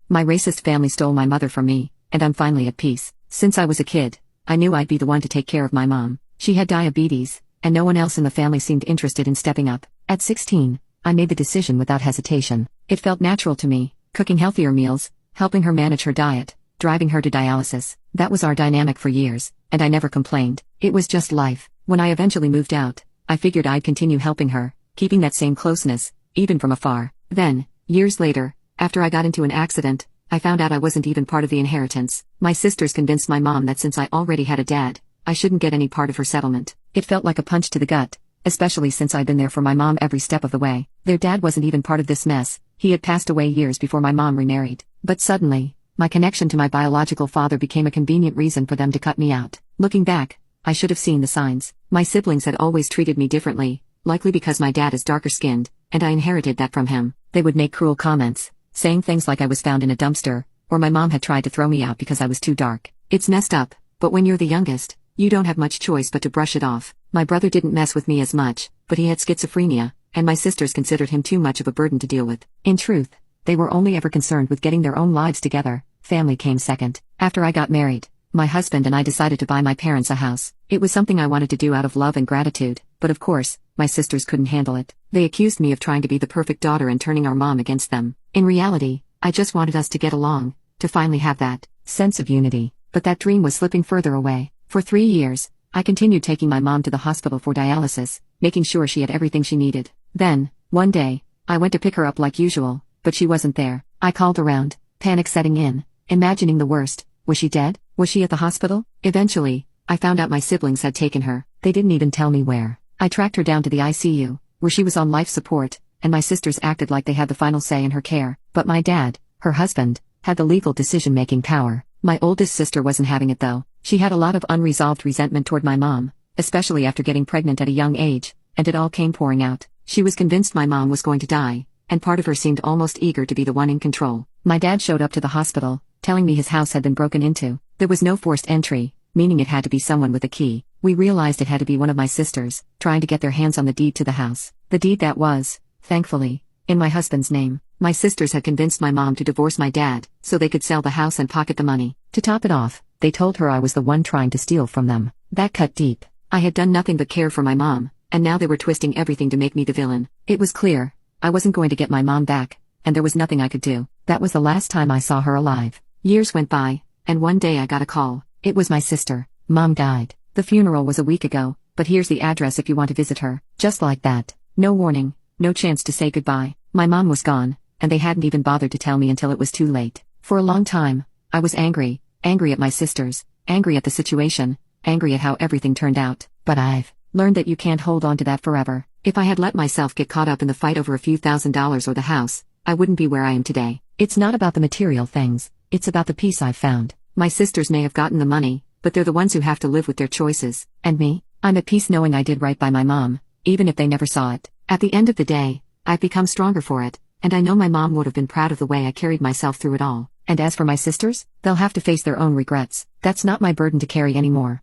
My racist family stole my mother from me, and I'm finally at peace. Since I was a kid, I knew I'd be the one to take care of my mom. She had diabetes, and no one else in the family seemed interested in stepping up. At 16, I made the decision without hesitation. It felt natural to me, cooking healthier meals, helping her manage her diet, driving her to dialysis. That was our dynamic for years, and I never complained. It was just life. When I eventually moved out, I figured I'd continue helping her, keeping that same closeness, even from afar. Then, years later, after I got into an accident, I found out I wasn't even part of the inheritance. My sisters convinced my mom that since I already had a dad, I shouldn't get any part of her settlement. It felt like a punch to the gut, especially since I'd been there for my mom every step of the way. Their dad wasn't even part of this mess. He had passed away years before my mom remarried. But suddenly, my connection to my biological father became a convenient reason for them to cut me out. Looking back, I should have seen the signs. My siblings had always treated me differently, likely because my dad is darker skinned, and I inherited that from him. They would make cruel comments, saying things like I was found in a dumpster, or my mom had tried to throw me out because I was too dark. It's messed up, but when you're the youngest, you don't have much choice but to brush it off. My brother didn't mess with me as much, but he had schizophrenia, and my sisters considered him too much of a burden to deal with. In truth, they were only ever concerned with getting their own lives together. Family came second. After I got married, my husband and I decided to buy my parents a house. It was something I wanted to do out of love and gratitude, but of course, my sisters couldn't handle it. They accused me of trying to be the perfect daughter and turning our mom against them. In reality, I just wanted us to get along, to finally have that sense of unity. But that dream was slipping further away. For 3 years, I continued taking my mom to the hospital for dialysis, making sure she had everything she needed. Then, one day, I went to pick her up like usual, but she wasn't there. I called around, panic setting in, imagining the worst. Was she dead? Was she at the hospital? Eventually, I found out my siblings had taken her. They didn't even tell me where. I tracked her down to the ICU, where she was on life support, and my sisters acted like they had the final say in her care. But my dad, her husband, had the legal decision-making power. My oldest sister wasn't having it though. She had a lot of unresolved resentment toward my mom, especially after getting pregnant at a young age, and it all came pouring out. She was convinced my mom was going to die, and part of her seemed almost eager to be the one in control. My dad showed up to the hospital, telling me his house had been broken into. There was no forced entry, meaning it had to be someone with a key. We realized it had to be one of my sisters, trying to get their hands on the deed to the house. The deed that was, thankfully, in my husband's name. My sisters had convinced my mom to divorce my dad, so they could sell the house and pocket the money. To top it off, they told her I was the one trying to steal from them. That cut deep. I had done nothing but care for my mom, and now they were twisting everything to make me the villain. It was clear, I wasn't going to get my mom back, and there was nothing I could do. That was the last time I saw her alive. Years went by, and one day I got a call. It was my sister. Mom died. The funeral was a week ago, but here's the address if you want to visit her. Just like that. No warning, no chance to say goodbye. My mom was gone, and they hadn't even bothered to tell me until it was too late. For a long time, I was angry at my sisters, angry at the situation, angry at how everything turned out. But I've learned that you can't hold on to that forever. If I had let myself get caught up in the fight over a few $1,000s or the house, I wouldn't be where I am today. It's not about the material things, it's about the peace I've found. My sisters may have gotten the money, but they're the ones who have to live with their choices. And me? I'm at peace knowing I did right by my mom, even if they never saw it. At the end of the day, I've become stronger for it, and I know my mom would have been proud of the way I carried myself through it all. And as for my sisters, they'll have to face their own regrets. That's not my burden to carry anymore.